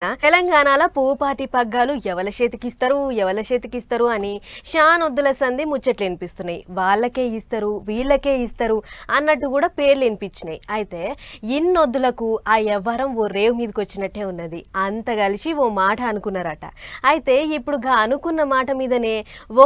తెలంగాణలో పూపాటి పగ్గాలు ఎవల చేతికిస్తారు అని షానొద్దుల సంధి ముచ్చట్లు వినిపిస్తున్నాయి. వాళ్ళకే ఇస్తారు వీళ్ళకే ఇస్తారు అన్నట్టు కూడా పేర్లు వినిపించినాయి. అయితే ఇన్నొద్దులకు ఆ వ్యవహారం ఓ రేవు మీదకి వచ్చినట్టే ఉన్నది. అంత కలిసి ఓ మాట అనుకున్నారట. అయితే ఇప్పుడు అనుకున్న మాట మీదనే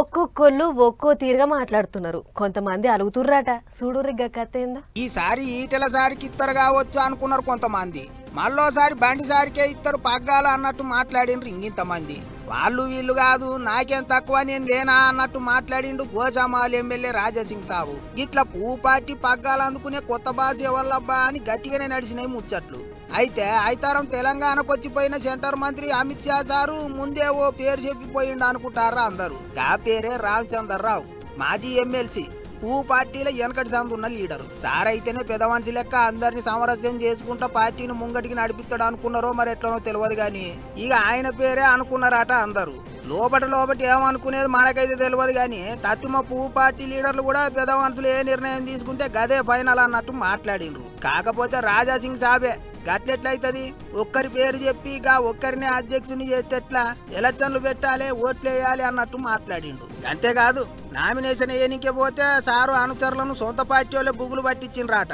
ఒక్కొక్కళ్ళు ఒక్కో తీరుగా మాట్లాడుతున్నారు. కొంతమంది అలుగుతుర్రట. చూడుర్రిగా కథ ఏందో. ఈసారి ఈటెల సారికి ఇత్తరు కావచ్చు అనుకున్నారు కొంతమంది. మళ్ళోసారి బండి సారికే ఇద్దరు పగ్గాలు అన్నట్టు మాట్లాడిండ్రు ఇంగింతమంది. వాళ్ళు వీళ్ళు కాదు నాకేం తక్కువ నేను లేనా అన్నట్టు మాట్లాడిండు గోజామాల్ ఎమ్మెల్యే రాజాసింగ్ సాబు. ఇట్లా పూపాటి పగ్గాలు అందుకునే కొత్త భాష ఎవళ్ళబ్బా అని గట్టిగానే నడిచినాయి ముచ్చట్లు. అయితే ఐతారం తెలంగాణకు వచ్చిపోయిన సెంటర్ మంత్రి అమిత్ షా సారు ముందే ఓ పేరు చెప్పిపోయిండు అనుకుంటారా అందరూ. ఆ పేరే రామచంద్రరావు, మాజీ ఎమ్మెల్సీ, పూ పార్టీలో వెనకటి సందున్న లీడరు. సార్ అయితేనే పెద్ద మనిషి లెక్క అందరినీ సమరస్యం చేసుకుంటా పార్టీని ముంగటికి నడిపిస్తాడు అనుకున్నారో మరి ఎట్లనో తెలియదు గాని ఇక ఆయన పేరే అనుకున్నారట అందరూ. లోపటి ఏమనుకునేది మనకైతే తెలియదు గాని తత్తిమ పువ్వు పార్టీ లీడర్లు కూడా పెద్ద మనుషులు ఏ నిర్ణయం తీసుకుంటే గదే ఫైనల్ అన్నట్టు మాట్లాడిండ్రు. కాకపోతే రాజాసింగ్ సాబే గట్లెట్లయితది, ఒక్కరి పేరు చెప్పి ఒక్కరినే అధ్యక్షుని చేస్తే ఎట్లా, ఎలక్షన్లు పెట్టాలి ఓట్లు వేయాలి అన్నట్టు మాట్లాడిండు. అంతేకాదు నామినేషన్ వేయనికే పోతే సారు అనుచరులను సొంత పార్టీ వాళ్ళే బుగులు పట్టించిండ్రాట.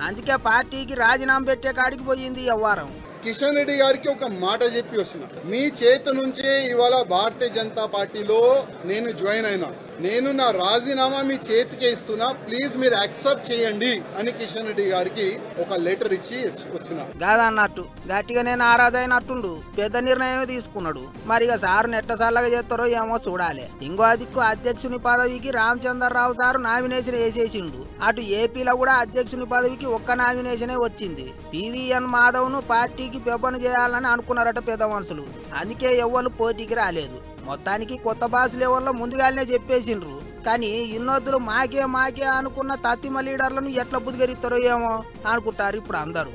అందుకే పార్టీకి రాజీనామా పెట్టే కాడికి పోయింది వ్యవహారం. కిషన్ రెడ్డి గారికి ఒక మాట చెప్పి వస్తున్నా, మీ చేతి నుంచే ఇవాళ భారతీయ జనతా పార్టీలో నేను జాయిన్ అయినా, నేను నా రాజీనామా మీ చేతికే ఇస్తున్నా, ప్లీజ్ మీరు యాక్సెప్ట్ చేయండి అని కిషన్ రెడ్డి గారికి ఒక లెటర్ ఇచ్చి వచ్చిన కాదన్నట్టు గట్టిగానే నారాజు అయినట్టుండు. పెద్ద నిర్ణయం తీసుకున్నాడు. మరి సారు నెట్టసార్లుగా చేస్తారో ఏమో చూడాలి. ఇంకో దిక్కు అధ్యక్షుని పదవికి రామచంద్రరావు సారు నామినేషన్ వేసేసిండు. అటు ఏపీలో కూడా అధ్యక్షుని పదవికి ఒక్క నామినేషనే వచ్చింది. పివిఎన్ మాధవ్ ను పార్టీకి పెబ్బను చేయాలని అనుకున్నారట పెద్ద మనుషులు. అందుకే ఎవ్వరు పోటీకి రాలేదు. మొత్తానికి కొత్త బాసులు ఎవరిలో ముందుగానే చెప్పేసిండ్రు. కానీ ఇన్నొద్దులు మాకే అనుకున్న తత్తిమ లీడర్లను ఎట్లా బుద్ధిగరిస్తారో ఏమో అనుకుంటారు ఇప్పుడు అందరూ.